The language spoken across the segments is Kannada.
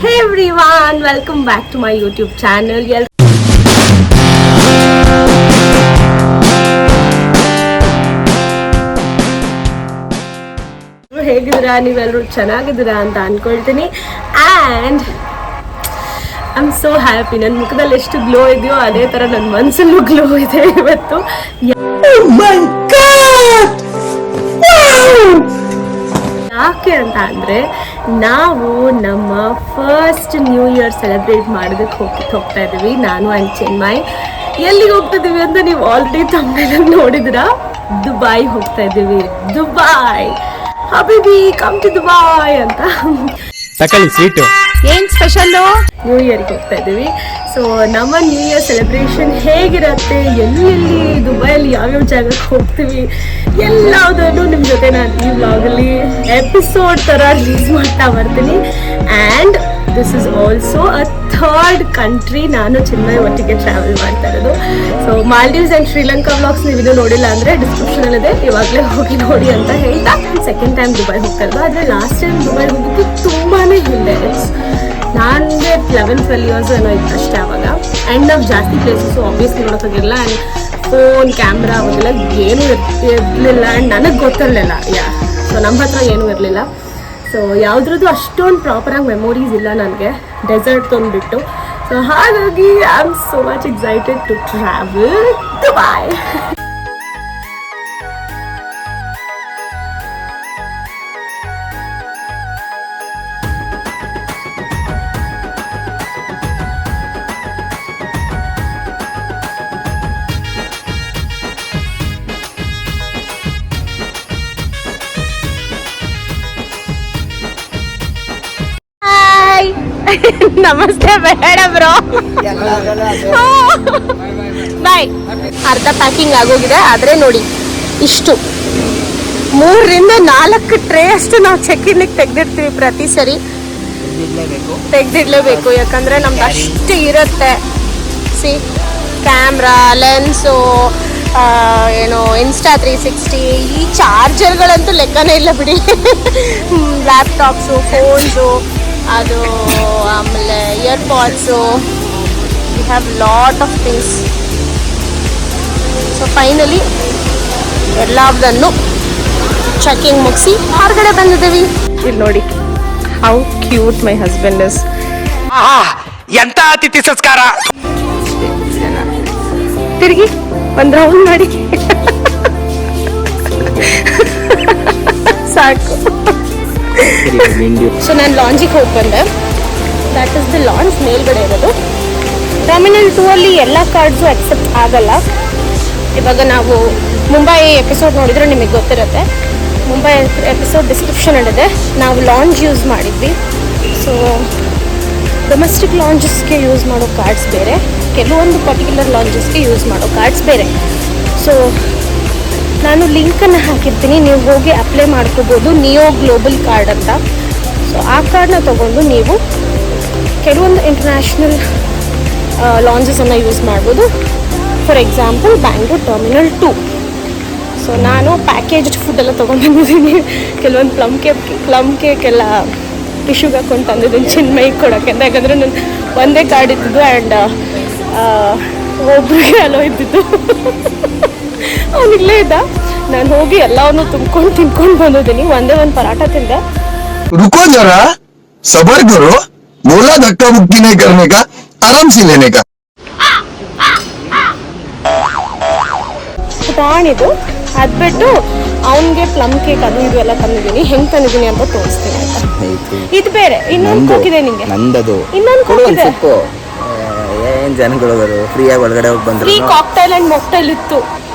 Hey everyone, welcome back to my YouTube channel. ಹೇಗಿದ್ದೀರಾ ನೀವೆಲ್ಲರೂ ಚೆನ್ನಾಗಿದ್ದೀರಾ ಅಂತ ಅನ್ಕೊಳ್ತೀನಿ and I am so happy. ನನ್ನ ಮುಖದಲ್ಲಿ ಎಷ್ಟು ಗ್ಲೋ ಇದೆಯೋ ಅದೇ ಥರ ನನ್ನ ಮನಸ್ಸಲ್ಲೂ ಗ್ಲೋ ಇದೆ ಇವತ್ತು. ಯಾಕೆ ಅಂತ ಅಂದರೆ ನಾವು ನಮ್ಮ ಫಸ್ಟ್ ನ್ಯೂ ಇಯರ್ ಸೆಲೆಬ್ರೇಟ್ ಮಾಡೋದಕ್ಕೆ ಹೋಗ್ತಾ ಇದ್ದೀವಿ. ನಾನು ಆ್ಯಂಡ್ ಚಿನ್ಮಯ್ ಎಲ್ಲಿಗೆ ಹೋಗ್ತಿದ್ದೀವಿ ಅಂತ ನೀವು ಆಲ್ರೆಡಿ ತಮ್ಮಲ್ಲಿ ನೋಡಿದಿರಾ. ದುಬೈ ಹೋಗ್ತಾ ಇದ್ದೀವಿ. ದುಬೈ ಹಬೀಬಿ ಕಮ್ ಟು ದುಬೈ ಅಂತ. ಸ್ವೀಟು ಏನ್ ಸ್ಪೆಷಲ್ಲು? ನ್ಯೂ ಇಯರ್ಗೆ ಹೋಗ್ತಾ ಇದ್ದೀವಿ. ಸೊ ನಮ್ಮ ನ್ಯೂ ಇಯರ್ ಸೆಲೆಬ್ರೇಷನ್ ಹೇಗಿರುತ್ತೆ, ಎಲ್ಲಿ ದುಬೈಯಲ್ಲಿ ಯಾವ್ಯಾವ ಜಾಗಕ್ಕೆ ಹೋಗ್ತೀವಿ ಎಲ್ಲದನ್ನು ನಿಮ್ಮ ಜೊತೆ ನಾನು ಈ ವ್ಲಾಗಲ್ಲಿ ಎಪಿಸೋಡ್ ಥರ ರಿಲೀಸ್ ಮಾಡ್ತಾ ಬರ್ತೀನಿ. And this is also a third country ನಾನು ಚಿನ್ಮಯ್ ಒಟ್ಟಿಗೆ ಟ್ರಾವೆಲ್ ಮಾಡ್ತಾ ಇರೋದು. So Maldives and Sri Lanka vlogs ನೀವು ಇನ್ನೂ ನೋಡಿಲ್ಲ ಅಂದರೆ ಡಿಸ್ಕ್ರಿಪ್ಷನಲ್ಲಿದೆ, ಇವಾಗಲೇ ಹೋಗಿ ನೋಡಿ ಅಂತ ಹೇಳ್ತಾ ಸೆಕೆಂಡ್ ಟೈಮ್ ದುಬೈ ಹೋಗ್ತಾ ಇರೋದು. ಆದರೆ ಲಾಸ್ಟ್ ಟೈಮ್ ದುಬೈ ಹೋಗಿದ್ದು ತುಂಬಾ ಹಿಂದೆ, ನನಗೆ 11-12 ಇಯರ್ಸ್ ಏನೋ ಇತ್ತು ಅಷ್ಟೇ ಆವಾಗ. ಆ್ಯಂಡ್ ನಾವು ಜಾಸ್ತಿ ಪ್ಲೇಸಸ್ಸು ಆಬ್ವಿಯಸ್ಲಿ ನೋಡೋಕ್ಕಾಗಿಲ್ಲ. ಆ್ಯಂಡ್ ಫೋನ್ ಕ್ಯಾಮ್ರಾ ಅವಾಗೆಲ್ಲ ಏನೂ ಇರಲಿಲ್ಲ ಆ್ಯಂಡ್ ನನಗೆ ಗೊತ್ತಿರಲಿಲ್ಲ. ಸೊ ನಮ್ಮ ಹತ್ರ ಏನೂ ಇರಲಿಲ್ಲ. ಸೊ ಯಾವುದ್ರದ್ದು ಅಷ್ಟೊಂದು ಪ್ರಾಪರಾಗಿ ಮೆಮೊರೀಸ್ ಇಲ್ಲ ನನಗೆ, ಡೆಸರ್ಟ್ ತಂದುಬಿಟ್ಟು. ಸೊ ಹಾಗಾಗಿ I am so much excited to travel Dubai. ನಮಸ್ತೆ ಬೇಡ ಬ್ರೋ, ಬಾಯ್. ಅರ್ಧ ಪ್ಯಾಕಿಂಗ್ ಆಗೋಗಿದೆ. ಆದರೆ ನೋಡಿ, ಇಷ್ಟು 3-4 ಟ್ರೇ ಅಷ್ಟು ನಾವು ಚೆಕ್-ಇನ್ಗೆ ತೆಗೆದಿರ್ತೀವಿ ಪ್ರತಿ ಸರಿ. ತೆಗೆದಿಡ್ಲೇಬೇಕು, ಯಾಕಂದರೆ ನಮ್ದು ಅಷ್ಟು ಇರುತ್ತೆ. ಸಿ ಕ್ಯಾಮ್ರಾ, ಲೆನ್ಸು, ಏನು ಇನ್ಸ್ಟಾ 360, ಈ ಚಾರ್ಜರ್ಗಳಂತೂ ಲೆಕ್ಕನೇ ಇಲ್ಲ ಬಿಡಿ. ಲ್ಯಾಪ್ಟಾಪ್ಸು, ಫೋನ್ಸು, ಅದು ಆಮೇಲೆ earpods, we have lot of things. So finally ಎಲ್ಲದನ್ನು ಚೆಕಿಂಗ್ ಮುಗಿಸಿ ಹೊರಗಡೆ ಬಂದಿದ್ದೀವಿ. ಇಲ್ಲಿ ನೋಡಿ how cute my husband is. ಎಂತ ಅತಿಥಿ ಸಂಸ್ಕಾರ. ತಿರುಗಿ ಒಂದು ರೌಂಡ್ ಮಾಡಿ ಸಾಕು. ಸೊ ನಾನು ಲಾಂಜಿಗೆ ಹೋಗಿ ಬಂದೆ. ದ್ಯಾಟ್ ಇಸ್ ದ ಲಾಂಚ್, ಮೇಲ್ಗಡೆ ಇರೋದು. ಟರ್ಮಿನಲ್ 2 ಅಲ್ಲಿ ಎಲ್ಲ ಕಾರ್ಡ್ಸು ಅಕ್ಸೆಪ್ಟ್ ಆಗಲ್ಲ. ಇವಾಗ ನಾವು ಮುಂಬೈ ಎಪಿಸೋಡ್ ನೋಡಿದರೆ ನಿಮಗೆ ಗೊತ್ತಿರುತ್ತೆ. ಮುಂಬೈ ಎಪಿಸೋಡ್ ಡಿಸ್ಕ್ರಿಪ್ಷನಲ್ಲಿದೆ. ನಾವು ಲಾಂಚ್ ಯೂಸ್ ಮಾಡಿದ್ವಿ. ಸೊ ಡೊಮೆಸ್ಟಿಕ್ ಲಾಂಚಸ್ಗೆ ಯೂಸ್ ಮಾಡೋ ಕಾರ್ಡ್ಸ್ ಬೇರೆ, ಕೆಲವೊಂದು ಪರ್ಟಿಕ್ಯುಲರ್ ಲಾಂಚಸ್ಗೆ ಯೂಸ್ ಮಾಡೋ ಕಾರ್ಡ್ಸ್ ಬೇರೆ. ಸೊ ನಾನು ಲಿಂಕನ್ನು ಹಾಕಿರ್ತೀನಿ, ನೀವು ಹೋಗಿ ಅಪ್ಲೈ ಮಾಡ್ಕೋಬೋದು. ನಿಯೋ ಗ್ಲೋಬಲ್ ಕಾರ್ಡ್ ಅಂತ. ಸೊ ಆ ಕಾರ್ಡನ್ನ ತೊಗೊಂಡು ನೀವು ಕೆಲವೊಂದು ಇಂಟರ್ನ್ಯಾಷನಲ್ ಲಾಂಚಸನ್ನು ಯೂಸ್ ಮಾಡ್ಬೋದು. For example Bangalore terminal 2. So ನಾನು ಪ್ಯಾಕೇಜ್ಡ್ ಫುಡ್ಡೆಲ್ಲ ತೊಗೊಂಡ್ಬಂದಿದ್ದೀನಿ. ಕೆಲವೊಂದು ಪ್ಲಮ್ ಕೇಕ್ ಎಲ್ಲ ಟಿಶ್ಯೂಗೆ ಹಾಕೊಂಡು ತಂದಿದ್ದೀನಿ ಚಿನ್ಮಯ್ಗೆ ಕೊಡೋಕ್ಕೆ ಅಂತ. ಯಾಕಂದರೆ ನಾನು ಒಂದೇ ಕಾರ್ಡ್ ಇದ್ದಿದ್ದು ಆ್ಯಂಡ್ ಒಬ್ರಿಗೆ ಅಲೋ ಇದ್ದಿದ್ದು. ಅವನಿಲ್ಲೇ ಇದ್ದ. ನಾನು ಹೋಗಿ ಎಲ್ಲವನ್ನು ತಿನ್ಕೊಂಡು ಬಂದಿದ್ದೀನಿ. ಒಂದೇ ಒಂದು ಪರಾಟ ತಿಂದೆ. रुको जरा सबर करो, बोला धक्का मुक्की नहीं करने का, आराम से लेने का. ಪ್ರಾಣಿದು ಅದು ಬಿಟ್ಟು ಅವನಿಗೆ ಪ್ಲಮ್ ಕೇಕ್ ಅದು ಇದು ಎಲ್ಲ ತಂದಿದ್ದೀನಿ. ಹೆಂಗೆ ತಂದಿದ್ದೀನಿ ಅಂತ ತೋರಿಸ್ತೀನಿ ಆಯ್ತಾ. ಇದು ಬೇರೆ, ಇನ್ನೊಂದು ಹೋಗಿದೆ ನಿಂಗೆ. ನಂದದು ಇನ್ನೊಂದು ಹೋಗಿದೆ. ಏನ್ ಜನಗಳು ಫ್ರೀಯಾಗಿ ಒಳಗಡೆ ಹೋಗಿ ಬಂದ್ರು. ಫ್ರೀ ಕಾಕ್ಟೈಲ್ ಅಂಡ್ ಮಾಕ್ಟೈಲ್ ಇತ್ತು.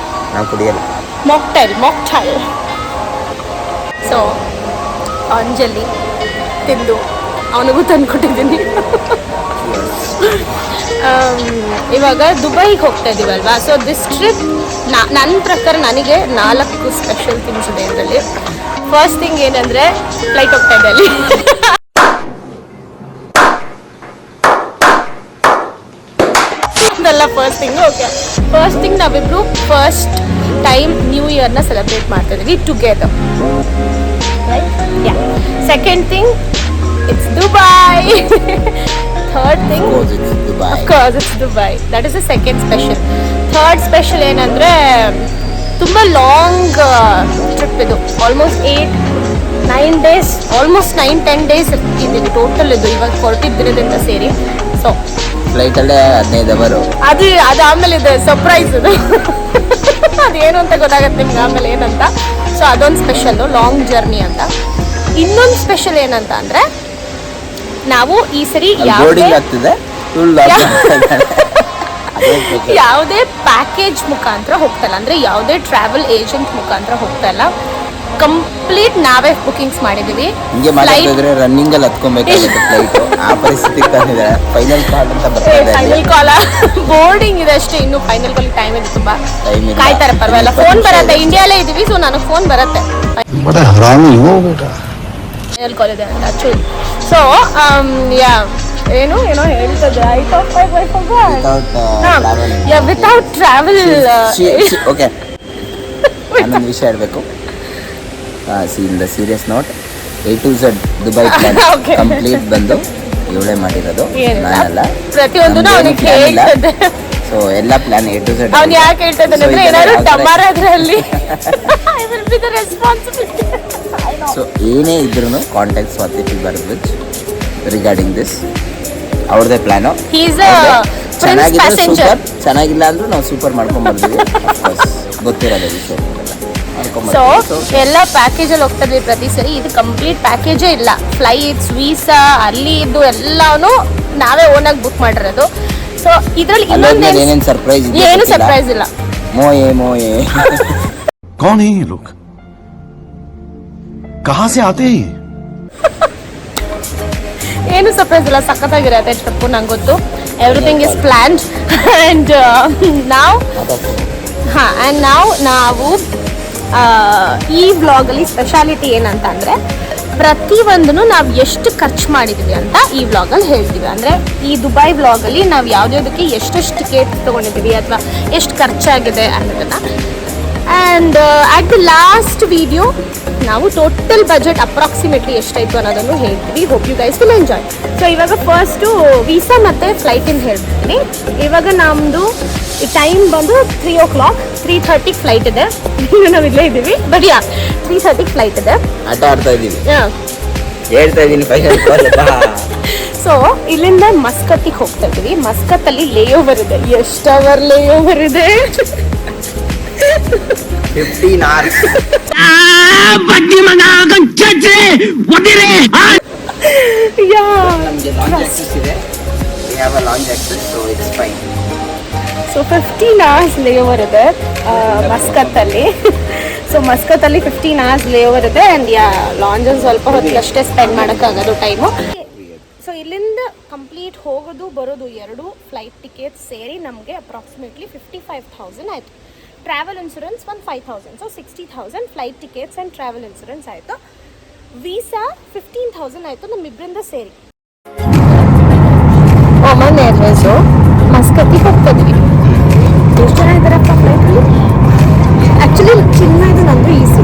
ನಾವು ಕುಡಿಯಲ್ಲ. ಮಾಕ್ಟೈಲ್. ಸೊ ಅಂಜಲಿ ತಿಂದು ಅವನಿಗೂ ತಂದುಕೊಟ್ಟಿದ್ದೀನಿ. ಇವಾಗ ದುಬೈಗೆ ಹೋಗ್ತಾ ಇದ್ದೀವಲ್ವಾ. ಸೊ ದಿಸ್ ಟ್ರಿಪ್ ನನ್ನ ಪ್ರಕಾರ ನನಗೆ 4 ಸ್ಪೆಷಲ್ ಥಿಂಗ್ಸ್ ಇದೆ ಇದರಲ್ಲಿ. ಫಸ್ಟ್ ಥಿಂಗ್ ಏನಂದರೆ ಫ್ಲೈಟ್ ಹೋಗ್ತಾ ಇದೆ ಅಲ್ಲಿ. ಇದೆಲ್ಲ first thing. Okay, first thing ನಾವಿಬ್ರು ಫಸ್ಟ್ ಟೈಮ್ ನ್ಯೂ ಇಯರ್ನ ಸೆಲೆಬ್ರೇಟ್ ಮಾಡ್ತಾ ಇದ್ದೀವಿ together. Right? Yeah. Second thing, it's Dubai. Because it's Dubai. That is the second special. Third special ಏನಂದರೆ ತುಂಬ ಲಾಂಗ್ ಟ್ರಿಪ್ ಇದು. ಆಲ್ಮೋಸ್ಟ್ 8-9 ಡೇಸ್, ಆಲ್ಮೋಸ್ಟ್ 9-10 ಡೇಸ್ ಇರ್ತಿದ್ದೀವಿ ಟೋಟಲ್ ಇದು ಇವಾಗ ಹೊರಟಿದ್ದಿರೋದ್ರಿಂದ ಸೇರಿ. ಸೊ ಫ್ಲೈಟಲ್ಲೇ 15 ಅವರು. ಅದು ಆಮೇಲೆ ಇದೆ ಸರ್ಪ್ರೈಸ್ ಇದು. ಅದೇನು ಅಂತ ಗೊತ್ತಾಗತ್ತೆ ನಿಮ್ಗೆ ಆಮೇಲೆ ಏನಂತ. ಸೊ ಅದೊಂದು ಸ್ಪೆಷಲ್ಲು, ಲಾಂಗ್ ಜರ್ನಿ ಅಂತ. ಇನ್ನೊಂದು ಸ್ಪೆಷಲ್ ಏನಂತ ಅಂದರೆ ನಾವು ಈ ಸರಿ ಯಾವುದೇ ಪ್ಯಾಕೇಜ್ ಮುಖಾಂತರ ಹೋಗ್ತಲ್ಲ, ಅಂದರೆ ಯಾವುದೇ ಟ್ರಾವೆಲ್ ಏಜೆಂಟ್ ಮುಖಾಂತರ ಹೋಗ್ತಾ ಇಲ್ಲ, ಕಂಪ್ಲೀಟ್ ನಾವೇ ಬುಕಿಂಗ್ಸ್ ಮಾಡಿದೀವಿ. ಹಿಂಗೆ ಮಾಡಿದ್ರೆ ರನ್ನಿಂಗ್ ಅಲ್ಲಿ ಹತ್ಕೊಬೇಕಾಗುತ್ತೆ ಫ್ಲೈಟ್. ಆ ಪರಿಸ್ಥಿತಿ ತಂದಿದೆ. ಫೈನಲ್ ಕಾಲ್ ಅಂತ ಬರ್ತದೆ. ಫೈನಲ್ ಕಾಲ ಬೋರ್ಡಿಂಗ್ ಇದೆ ಅಷ್ಟೇ, ಇನ್ನು ಫೈನಲ್ ಕಾಲ್ ಟೈಮ್ ಇದೆ. ತುಂಬಾ ಕಾಯ್ತಾರೆ, ಪರವಾಗಿಲ್ಲ. ಫೋನ್ ಬರುತ್ತೆ, ಇಂಡಿಯಾಲೇ ಇದೀವಿ, ಸೊ ನನಗೆ ಫೋನ್ ಬರುತ್ತೆ. ಫೈನಲ್ ಕಾಲ್ ಇದೆ ಅಂತ ಆಕ್ಚುಲಿ. ಸೊ ಯಾ ಏನೋ ಹೇಳ್ತದೆ ವಿತೌಟ್ ಟ್ರಾವೆಲ್. ಓಕೆ, ನಾನೊಂದು ವಿಷಯ ಹೇಳಬೇಕು. In the serious note, A to Z Dubai plan complete ಬಂದು ಇವಳೇ ಮಾಡಿರೋದು, ನಾನಲ್ಲ. ಪ್ರತಿಯೊಂದು ಅವನಿಗೆ ಹೇಳ್ತದೆ. ಸೊ ಎಲ್ಲ ಪ್ಲಾನ್ A to Z. ಅವ್ನು ಯಾಕೆ ಹೇಳ್ತದೆ ಅಂದ್ರೆ ಏನಾದ್ರು ಟಮಾರ ಅದರಲ್ಲಿ I will be the responsibility. So ಏನೇ ಇದ್ರೂ ಕಾಂಟ್ಯಾಕ್ಟ್ ಸ್ವಾತಿ ಬರ್ಬಿಚ್ ರಿಗಾರ್ಡಿಂಗ್ ದಿಸ್. ಅವ್ರದೇ ಪ್ಲಾನು. ಚೆನ್ನಾಗಿದ್ರೆ ಸೂಪರ್, ಚೆನ್ನಾಗಿಲ್ಲ ಅಂದ್ರೂ ನಾವು ಸೂಪರ್ ಮಾಡ್ಕೊಂಡ್ ಬರ್ತೀವಿ. ಗೊತ್ತಿರೋದು ವಿಷಯ. ಸೊ ಎಲ್ಲ ಪ್ಯಾಕೇಜಲ್ಲಿ ಹೋಗ್ತಾ ಇದ್ವಿ ಪ್ರತಿ ಸರಿ. ಇದು ಕಂಪ್ಲೀಟ್ ಪ್ಯಾಕೇಜೇ ಇಲ್ಲ. ಫ್ಲೈಟ್ಸ್, ವೀಸಾ, ಅಲ್ಲಿ ಇದು ಎಲ್ಲಾನು ನಾವೇ ಓನಾಗಿ ಬುಕ್ ಮಾಡಿರೋದು. ಸೊ ಇದರಲ್ಲಿ ಏನೇನು ಸರ್ಪ್ರೈಸ್ ಏನು ಸರ್ಪ್ರೈಸ್ ಇಲ್ಲ. मोये कौन है ये लोग, कहां से आते हैं? ಏನು ಸರ್ಪ್ರೈಸ್ ಇಲ್ಲ, ಸಖತ್ತಾಗಿರತ್ತೆ ಟ್ರಿಪ್ಪು. ನಂಗೆ ಗೊತ್ತು, ಎವ್ರಿಥಿಂಗ್ ಇಸ್ ಪ್ಲ್ಯಾನ್ಡ್. ಆ್ಯಂಡ್ ನಾವು ಈ ವ್ಲಾಗಲ್ಲಿ ಸ್ಪೆಷಾಲಿಟಿ ಏನಂತ ಅಂದರೆ ಪ್ರತಿಯೊಂದನ್ನು ನಾವು ಎಷ್ಟು ಖರ್ಚು ಮಾಡಿದ್ವಿ ಅಂತ ಈ ವ್ಲಾಗಲ್ಲಿ ಹೇಳ್ತೀವಿ. ಅಂದರೆ ಈ ದುಬೈ ವ್ಲಾಗಲ್ಲಿ ನಾವು ಯಾವುದ್ಯಾವುದಕ್ಕೆ ಎಷ್ಟೆಷ್ಟು ಟಿಕೆಟ್ ತೊಗೊಂಡಿದ್ದೀವಿ ಅಥವಾ ಎಷ್ಟು ಖರ್ಚಾಗಿದೆ ಅನ್ನೋದನ್ನು. And at the last video ನಾವು ಟೋಟಲ್ ಬಜೆಟ್ ಅಪ್ರಾಕ್ಸಿಮೇಟ್ಲಿ ಎಷ್ಟಾಯಿತು ಅನ್ನೋದನ್ನು ಹೇಳ್ತೀವಿ. Hope you guys will enjoy. So ಇವಾಗ ಫಸ್ಟು ವೀಸಾ ಮತ್ತು ಫ್ಲೈಟಿಂದ ಹೇಳ್ತೀನಿ. ಇವಾಗ ನಮ್ಮದು ಟೈಮ್ ಬಂದು 3 o'clock, 3:30 ಫ್ಲೈಟ್ ಇದೆ. ನಾವು ಇಲ್ಲೇ ಇದ್ದೀವಿ, ಬಟ್ 3:30 ಫ್ಲೈಟ್ ಇದೆ. ಆಟ ಆಡ್ತಾ ಇದ್ದೀವಿ, ಹೇಳ್ತಾ ಇದ್ದೀನಿ ಫೈನಲ್ ಕಾಲ್. ಸೊ ಇಲ್ಲಿಂದ ಮಸ್ಕತ್ತಿಗೆ ಹೋಗ್ತಾ ಇದ್ದೀವಿ. ಮಸ್ಕತ್ತಲ್ಲಿ ಲೇ ಓವರ್ ಇದೆ. ಎಷ್ಟು ಅವರ್ ಲೇ ಓವರ್ ಇದೆ? 15 hours. ನಮಗೆ ಲಾಂಚ್ ಆಕ್ಸೆಸ್ ಇದೆ. We have a launch access, so it's fine. So 15 hours ಲೇ ಓವರ್ ಇದೆ ಮಸ್ಕತ್ತಲ್ಲಿ. ಸೊ ಮಸ್ಕತ್ತಲ್ಲಿ 15 hours ಲೇ ಓವರ್ ಇದೆ. ಆ್ಯಂಡ್ ಲಾಂಜಲ್ಲಿ ಸ್ವಲ್ಪ ಹೊತ್ತಷ್ಟೇ ಸ್ಪೆಂಡ್ ಮಾಡೋಕ್ಕಾಗೋದು ಟೈಮು. ಸೊ ಇಲ್ಲಿಂದ ಕಂಪ್ಲೀಟ್ ಹೋಗೋದು ಬರೋದು 2 ಫ್ಲೈಟ್ ಟಿಕೆಟ್ ಸೇರಿ ನಮಗೆ ಅಪ್ರಾಕ್ಸಿಮೇಟ್ಲಿ 55,000 ಆಯಿತು. ಟ್ರಾವೆಲ್ ಇನ್ಶೂರೆನ್ಸ್ ಒಂದು 5,000. So 60,000 flight tickets and travel insurance ಆಯಿತು. ವೀಸಾ 15,000 ಆಯಿತು ನಮ್ಮಿಬ್ಬರಿಂದ ಸೇರಿ. ಒಮನ್ ಏರ್ವೇಸು ಮಸ್ಕತ್ತಿಗೆ ಹೋಗ್ತಿದ್ವಿ. ಎಷ್ಟು ಜನ ಇದ್ದಾರಪ್ಪ ಫ್ಲೈಟಲ್ಲಿ? ಆ್ಯಕ್ಚುಲಿ ಚಿನ್ನ ಇದು ನಂದು E6.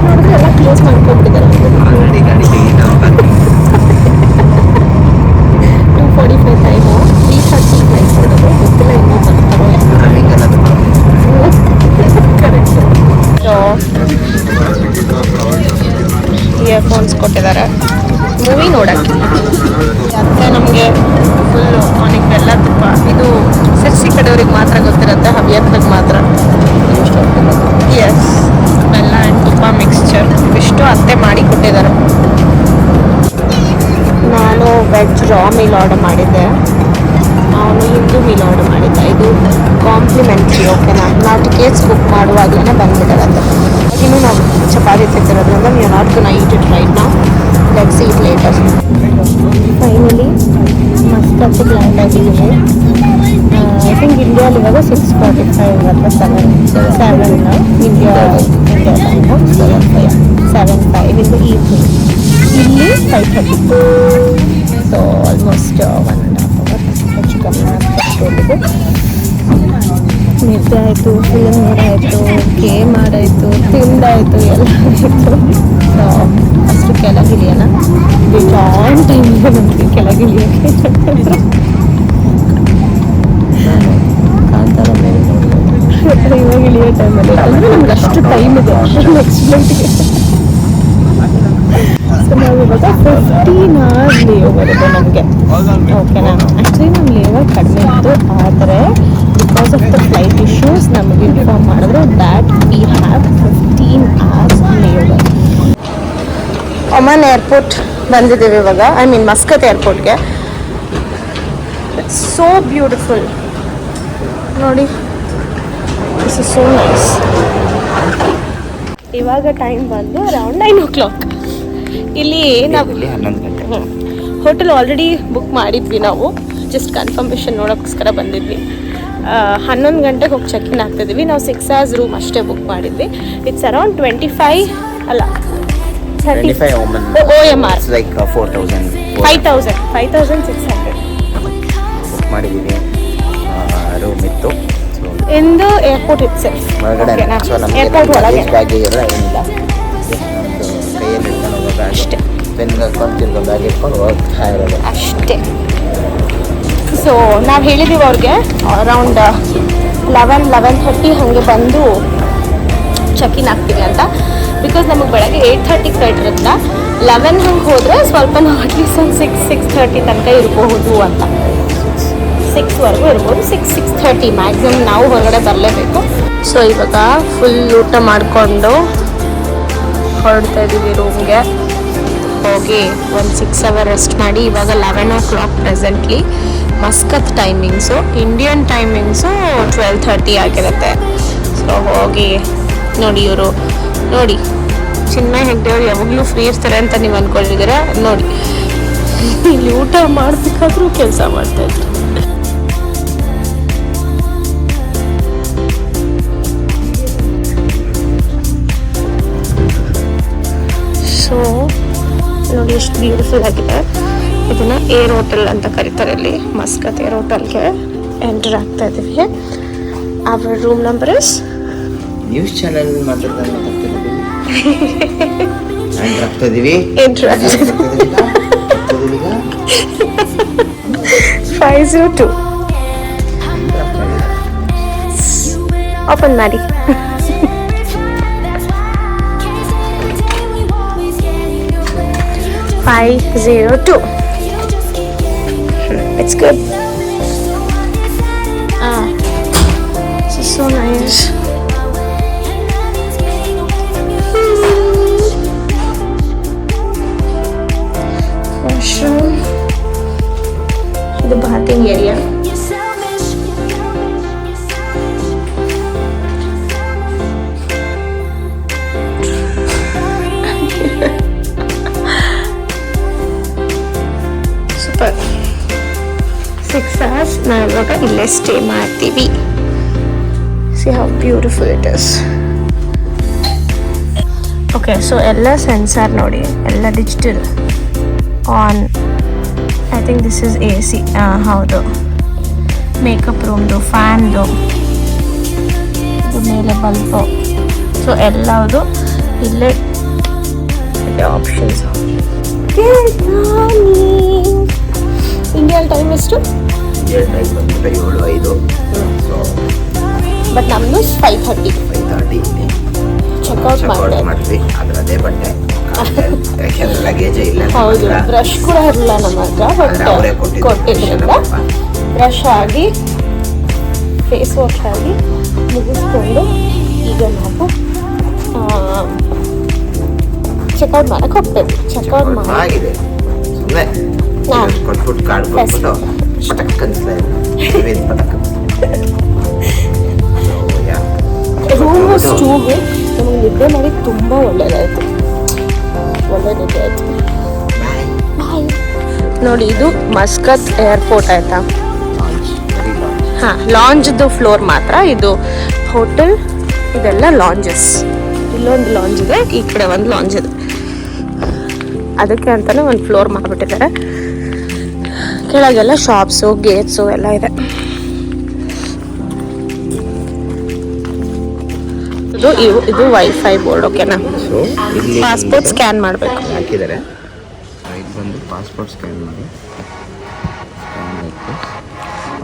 ನೋಡಿದ್ರೆ ಎಲ್ಲ ಕ್ಲೋಸ್ ಮಾಡ್ಕೊಂಡ್ಬಿಟ್ಟಿದ್ದಾರೆ. 2:45 ಟೈಮು, 3:30 ಫ್ಲೈಟ್ ಹೊರಡೋದು. ಗೊತ್ತಿಲ್ಲ ಇನ್ನೂ ಕರೆಕ್ಟ್. ಸೊ ಇಯರ್ಫೋನ್ಸ್ ಕೊಟ್ಟಿದ್ದಾರೆ ಮೂವಿ ನೋಡೋಕ್ಕೆ. ಮತ್ತು ನಮಗೆ ಫುಲ್ಲು ಅವನಿಗೆ ಬೆಲ್ಲ ತುಪ್ಪ, ಇದು ಸಿರ್ಸಿ ಕಡೆಯವ್ರಿಗೆ ಮಾತ್ರ ಗೊತ್ತಿರುತ್ತೆ, ಹವ್ಯತ್ಗೆ ಮಾತ್ರ. ಎಸ್, ಬೆಲ್ಲ ಆ್ಯಂಡ್ ತುಪ್ಪ ಮಿಕ್ಸ್ಚರ್ ಇವಿಷ್ಟು ಅತ್ತೆ ಮಾಡಿ ಕೊಟ್ಟಿದ್ದಾರೆ. ನಾನು ವೆಜ್ ರಾ ಮೀಲ್ ಆರ್ಡರ್ ಮಾಡಿದ್ದೆ, ಅವನು ಹಿಂದೂ ಮೀಲ್ ಆರ್ಡರ್ ಮಾಡಿದ್ದೆ. ಇದು ಕಾಂಪ್ಲಿಮೆಂಟ್ರಿ. ಓಕೆನಾ? ನಾವು ಟಿಕೆಟ್ಸ್ ಬುಕ್ ಮಾಡುವಾಗಲೇ ಬಂದ್ಬಿಟ್ಟಿದೆ ಅದು. ಇನ್ನೂ ನಾವು ಚಪಾತಿ ತಿಂತಿರೋದ್ರಿಂದ we are not gonna eat it right now. Let's eat later. Finally ಮಸ್ಕತ್ತಿಗೆ ಲ್ಯಾಂಡ್ ಆಗಿದ್ದೀವಿ. ಐ ಥಿಂಕ್ ಇಂಡಿಯಾಲಿ ಇವಾಗ 6:45 ಅಥವಾ 7 India time 7:05 in the evening. ಇಲ್ಲಿ 5:30. ಸೊ ಆಲ್ಮೋಸ್ಟ್ 1.5 hour ಹೆಚ್ಚು ಕಮ್ಮಿ ಆಗ್ತಿದೆ. ನಿದ್ದೆ ಆಯಿತು, ಫಿಲ್ಮ್ ನೋಡಾಯಿತು, ಗೇಮ್ ಆಡಾಯಿತು, ತಿಂದಾಯಿತು, ಎಲ್ಲ ಆಯಿತು. ಸೊ ಫಸ್ಟ್ ಕೆಳಗಿಳಿಯೋಣ. ಬೇಜಾನ್ ಟೈಮ್ ಇದೆ ನಮಗೆ ಕೆಳಗಿಳಿಯೋಕ್ಕೆ. ಕಾಂತಾರ ಮೇಲೆ ಇವಾಗ ಇಳಿಯೋ ಟೈಮಲ್ಲಿ ಅಂದರೆ ನಮ್ಗೆ ಅಷ್ಟು ಟೈಮ್ ಇದೆ ನೆಕ್ಸ್ಟ್ ಫ್ಲೈಟ್ಗೆ. ಸೊ ನಾವು ಇವಾಗ 15 hours ಲೇಓವರ್ ಇದೆ ನಮಗೆ. ಓಕೆನಾ? ಆ್ಯಕ್ಚುಲಿ ನಮ್ಮ ಲೇಓವರ್ ಕಡಿಮೆ ಇತ್ತು, ಆದರೆ because of the flight issues ನಮಗೆ ಇನ್ಫಾರ್ಮ್ ಮಾಡಿದ್ರು that we have 15 hours layover. Oman airport ಬಂದಿದ್ದೀವಿ ಇವಾಗ, ಐ ಮೀನ್ ಮಸ್ಕತ್ ಏರ್ಪೋರ್ಟ್ಗೆ. ಸೋ ಬ್ಯೂಟಿಫುಲ್ ನೋಡಿ, ದಿಸ್ ಇಸ್ ಸೋ ನೈಸ್. ಇವಾಗ ಟೈಮ್ ಬಂದು ಅರೌಂಡ್ 9 o'clock. ಇಲ್ಲಿ ನಾವು 11 ಗಂಟೆ. ಹೋಟೆಲ್ ಆಲ್ರೆಡಿ ಬುಕ್ ಮಾಡಿದ್ವಿ, ನಾವು ಜಸ್ಟ್ ಕನ್ಫರ್ಮೇಷನ್ ನೋಡೋಕ್ಕೋಸ್ಕರ ಬಂದಿದ್ವಿ. 11 ಗಂಟೆಗೆ ಹೋಗಿ ಚೆಕ್ ಇನ್ ಆಗ್ತಿದ್ವಿ. ನಾವು 6 hours ರೂಮ್ ಅಷ್ಟೇ ಬುಕ್ ಮಾಡಿದ್ವಿ. ಇಟ್ಸ್ ಅರೌಂಡ್ 25 ಅಲ್ಲ 25 Oman. OMR It's like 4,000. 5,600 book ಮಾಡಿದ್ದೀವಿ. ರೂಮ್ ಇತ್ತು. So in the airport it self. ಒಳಗಡೆ ಸೊ ನಮಗೆ ಏರ್ಪೋರ್ಟ್ ಒಳಗೆ ಬ್ಯಾಗೇಜ್ ಎಲ್ಲ ಏನಿಲ್ಲ. ಜಸ್ಟ್ ನಮ್ಮದು ಕೈಯಲ್ಲಿ ಇಟ್ಕೊಂಡು ಹೋಗೋ ಬ್ಯಾಗ್ ಅಷ್ಟೇ. ಪೆನ್ಗೆ ಹಾಕೊಂಡು ತಿರ್ಗೋ ಬ್ಯಾಗ್ ಇಟ್ಕೊಂಡು ಹೋಗ್ತಾ ಇರೋದು ಅಷ್ಟೇ. ಸೊ ನಾವು ಹೇಳಿದ್ದೀವಿ ಅವ್ರಿಗೆ ಅರೌಂಡ್ 11:30 ಹಾಗೆ ಬಂದು ಚೆಕ್ ಇನ್ ಆಗ್ತೀವಿ ಅಂತ. ಬಿಕಾಸ್ ನಮಗೆ ಬೆಳಗ್ಗೆ 8:30 ಫ್ಲೈಟ್ ಇರುತ್ತೆ. 11 ಹಂಗೆ ಹೋದರೆ ಸ್ವಲ್ಪ ನಾವು ಅಟ್ಲೀಸ್ಟ್ ಒಂದು 6:30 ತನಕ ಇರಬಹುದು ಅಂತ. 6ವರೆಗೂ ಇರ್ಬೋದು. 6:30 ಮ್ಯಾಕ್ಸಿಮಮ್ ನಾವು ಹೊರಗಡೆ ಬರಲೇಬೇಕು. ಸೊ ಇವಾಗ ಫುಲ್ ಊಟ ಮಾಡಿಕೊಂಡು ಹೊರಡ್ತಾ ಇದ್ದೀವಿ ರೂಮ್ಗೆ. ಹೋಗಿ ಒಂದು 6 hours ರೆಸ್ಟ್ ಮಾಡಿ ಇವಾಗ 11 o'clock presently. Muscat timings, Indian timings 12:30 ಆಗಿರುತ್ತೆ. ಸೊ ಹೋಗಿ ನೋಡಿ, ಇವರು ನೋಡಿ ಚಿನ್ಮಯ್ ಹೆಗ್ಡೆ ಅವ್ರು ಯಾವಾಗಲೂ ಫ್ರೀ ಇರ್ತಾರೆ ಅಂತ ನೀವು ಅಂದ್ಕೊಂಡಿದ್ದೀರಾ. ನೋಡಿ ಇಲ್ಲಿ ಊಟ ಮಾಡಬೇಕಾದ್ರೂ ಕೆಲಸ ಮಾಡ್ತಾಯಿದ್ರು. ಸೊ ನೋಡಿ ಎಷ್ಟು ಬ್ಯೂಟಿಫುಲ್ ಆಗಿದೆ. ಇದನ್ನ ಏರ್ ಹೋಟೆಲ್ ಅಂತ ಕರೀತಾರೆ. ಇಲ್ಲಿ ಮಸ್ಕತ್ ಏರ್ ಹೋಟೆಲ್ಗೆ ಎಂಟರ್ ಆಗ್ತಾ ಇದ್ದೀವಿ. Our room number is news channel ಮಾತಾಡ್ತಾ ಆಗ್ತಿದ್ದೀವಿ. 502 ಓಪನ್ ಮಾಡಿ. $502. It's good. This is so nice. Washroom. The bathing area. Super. 6 hours ನಾವು ಇವಾಗ ಇಲ್ಲೇ ಸ್ಟೇ ಮಾಡ್ತೀವಿ. See how beautiful it is. Okay, so ಎಲ್ಲ ಸೆನ್ಸರ್ ನೋಡಿ, ಎಲ್ಲ digital on. I think this is AC. ಹೌದು, ಮೇಕಪ್ ರೂಮ್ದು, ಫ್ಯಾನ್ದು, ಇದು ಮೇಲೆ ಬಲ್ಬು. ಸೊ ಎಲ್ಲವುದು ಇಲ್ಲೇ ಇದೆ ಆಪ್ಷನ್ಸ್. ಇಂಡಿಯನ್ ಟೈಮ್ ಎಷ್ಟು? ಇಂಡಿಯನ್ ಟೈಮ್ ಬಂದ್ಬಿಟ್ಟು 7:05. ಸೊ ಬಟ್ ನಮ್ಮದು 5:30. 5:30 ಚೆಕ್ಔಟ್ ಮಾಡಿದ್ವಿ. ಅದರದೇ ಬಟ್ಟೆ ಯಾಕೆಂದ್ರೆ ಲಗೇಜೇ ಇಲ್ಲ. ಹೌದು, ಬ್ರಷ್ ಕೂಡ ಇರಲಿಲ್ಲ ನಮ್ಮ ಹತ್ರ. ಬಟ್ ಅವರೇ ಕೊಟ್ಟಿದ್ದರಿಂದ ಬ್ರಷ್ ಆಗಿ ಫೇಸ್ ವಾಶ್ ಆಗಿ ಮುಗಿಸ್ಕೊಂಡು ಈಗ ನಾವು ಚೆಕ್ಔಟ್ ಮಾಡಕ್ಕೆ ಹೋಗ್ತೇವೆ. ಚೆಕ್ಔಟ್ ಮಾಡಿ ಆಗಿದೆ. ಸುಮ್ಮನೆ ಕೊಟ್ಬಿಟ್ಟು ಕಾರ್ಡ್ ಕೊಟ್ಬಿಟ್ಟು ಪಟಕ್ ಅನ್ಸ್ತಾ ಇದೆ. ಪಟಕ್ ರೂಮ್ ವಾಸ್ ಟೂ ಗುಡ್. ನಮಗೆ ನಿದ್ದೆ ಮಾಡಿ ತುಂಬ ಒಳ್ಳೆಯದಾಯಿತು. ಒಳ್ಳೆ ನಿದ್ದೆ ಆಯಿತು. ನೋಡಿ, ಇದು ಮಸ್ಕತ್ ಏರ್ಪೋರ್ಟ್ ಆಯಿತಾ. ಹಾಂ, ಲಾಂಜ್ದು ಫ್ಲೋರ್ ಮಾತ್ರ ಇದು. ಹೋಟೆಲ್ ಇದೆಲ್ಲ ಲಾಂಜಸ್. ಇಲ್ಲೊಂದು ಲಾಂಜ್ ಇದೆ, ಈ ಕಡೆ ಒಂದು ಲಾಂಜ್ ಇದೆ. ಅದಕ್ಕೆ ಅಂತಲೇ ಒಂದು ಫ್ಲೋರ್ ಮಾಡಿಬಿಟ್ಟಿದ್ದಾರೆ. ಕೆಳಗೆಲ್ಲ ಶಾಪ್ಸು, ಗೇಟ್ಸು ಎಲ್ಲ ಇದೆ. ಇದು ವೈಫೈ ಬೋರ್ಡ್ ಓಕೆನಾ. ಸೊ ಇಲ್ಲಿ ಪಾಸ್ಪೋರ್ಟ್ ಸ್ಕ್ಯಾನ್ ಮಾಡಬೇಕು. ಹಾಕಿದ್ದಾರೆ. ಇದು ಬಂದು ಪಾಸ್ಪೋರ್ಟ್ ಸ್ಕ್ಯಾನ್ ಮಾಡಿ.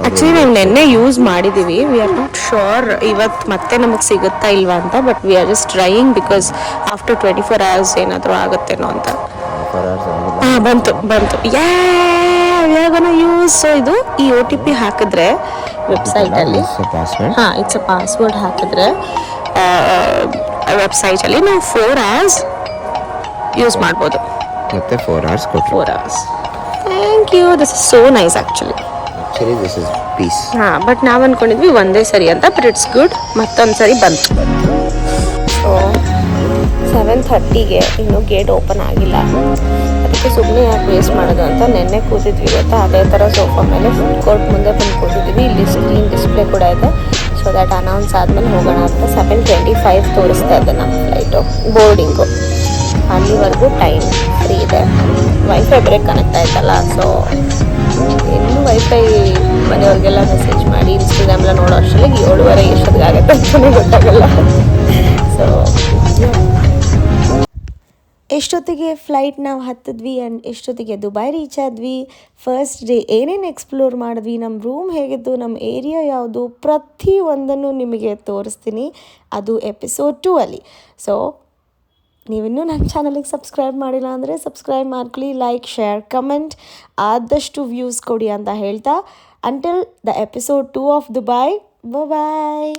ಆ್ಯಕ್ಚುಲಿ ನಾವು ನೆನ್ನೆ ಯೂಸ್ ಮಾಡಿದ್ದೀವಿ. ವಿ ಆರ್ ನಾಟ್ ಶೋರ್ ಇವತ್ತು ಮತ್ತೆ ನಮಗೆ ಸಿಗುತ್ತಾ ಇಲ್ವಾ ಅಂತ. But we are just trying because after 24 hours ಏನಾದರೂ ಆಗುತ್ತೇನೋ ಅಂತ. ಹಾಂ ಬಂತು ಯೂಸ್. ಸೊ ಇದು ಈ OTP ಹಾಕಿದ್ರೆ ವೆಬ್ಸೈಟಲ್ಲಿ ಹಾಂ ಇಟ್ಸ್ ಅ ಪಾಸ್ವರ್ಡ್ ಹಾಕಿದ್ರೆ ವೆಬ್ಸೈಟಲ್ಲಿ ನಾವು 4 hours ಯೂಸ್ ಮಾಡ್ಬೋದು. ಮತ್ತೆ 4 hours ಕೊಟ್ಟರು. 4 hours. Thank you. This is so nice actually. This is peace. ಹಾಂ ಬಟ್ ನಾವು ಅಂದ್ಕೊಂಡಿದ್ವಿ ಒಂದೇ ಸರಿ ಅಂತ. But it's good. ಮತ್ತೊಂದು ಸರಿ ಬಂತು. ಸೊ 7:30ಗೆ ಇನ್ನೂ ಗೇಟ್ ಓಪನ್ ಆಗಿಲ್ಲ. ಅದಕ್ಕೆ ಸುಮ್ಮನೆ ಯಾಕೆ ವೇಸ್ಟ್ ಮಾಡೋದು ಅಂತ ನೆನ್ನೆ ಕೂತಿದ್ವಿ ಗೊತ್ತಾ. ಅದೇ ಥರ ಸೋಫಾ ಮೇಲೆ ಫುಡ್ ಕೋರ್ಟ್ ಮುಂದೆ ಬಂದು ಕೂತಿದ್ವಿ. ಇಲ್ಲಿ ಸ್ಕ್ರೀನ್ ಡಿಸ್ಪ್ಲೇ ಕೂಡ ಇದೆ. ಸೊ ದ್ಯಾಟ್ ಅನೌನ್ಸ್ ಆದಮೇಲೆ ಹೋಗೋಣ ಅಂತ. 7:25 ತೋರಿಸ್ತಾ ಇದೆ ನಮ್ಮ ಫ್ಲೈಟು ಬೋರ್ಡಿಂಗು. ಅಲ್ಲಿವರೆಗೂ ಟೈಮ್ ಫ್ರೀ ಇದೆ. ವೈಫೈ ಬ್ರೇಕ್ ಕನೆಕ್ಟ್ ಆಯ್ತಲ್ಲ. ಸೊ ಇನ್ನು ವೈಫೈ ಮನೆಯವ್ರಿಗೆಲ್ಲ ಮೆಸೇಜ್ ಮಾಡಿ ಇನ್ಸ್ಟಾಗ್ರಾಮೆಲ್ಲ ನೋಡೋ ಅಷ್ಟರಲ್ಲಿ 7:30 ಎಷ್ಟೊತ್ತಿಗೆ ಆಗುತ್ತೆ ಅಂತಲೇ ಗೊತ್ತಾಗಲ್ಲ. ಸೊ ಎಷ್ಟೊತ್ತಿಗೆ ಫ್ಲೈಟ್ ನಾವು ಹತ್ತಿದ್ವಿ ಆ್ಯಂಡ್ ಎಷ್ಟೊತ್ತಿಗೆ ದುಬೈ ರೀಚ್ ಆದ್ವಿ, ಫಸ್ಟ್ ಡೇ ಏನೇನು ಎಕ್ಸ್ಪ್ಲೋರ್ ಮಾಡಿದ್ವಿ, ನಮ್ಮ ರೂಮ್ ಹೇಗಿತ್ತು, ನಮ್ಮ ಏರಿಯಾ ಯಾವುದು, ಪ್ರತಿಯೊಂದನ್ನು ನಿಮಗೆ ತೋರಿಸ್ತೀನಿ. ಅದು ಎಪಿಸೋಡ್ 2 ಅಲ್ಲಿ. ಸೊ ನೀವಿನ್ನೂ ನನ್ನ ಚಾನಲಿಗೆ ಸಬ್ಸ್ಕ್ರೈಬ್ ಮಾಡಿಲ್ಲ ಅಂದರೆ ಸಬ್ಸ್ಕ್ರೈಬ್ ಮಾಡ್ಕೊಳ್ಳಿ. ಲೈಕ್, ಶೇರ್, ಕಮೆಂಟ್ ಆದಷ್ಟು ವ್ಯೂಸ್ ಕೊಡಿ ಅಂತ ಹೇಳ್ತಾ, until the episode 2 of Dubai. Bye.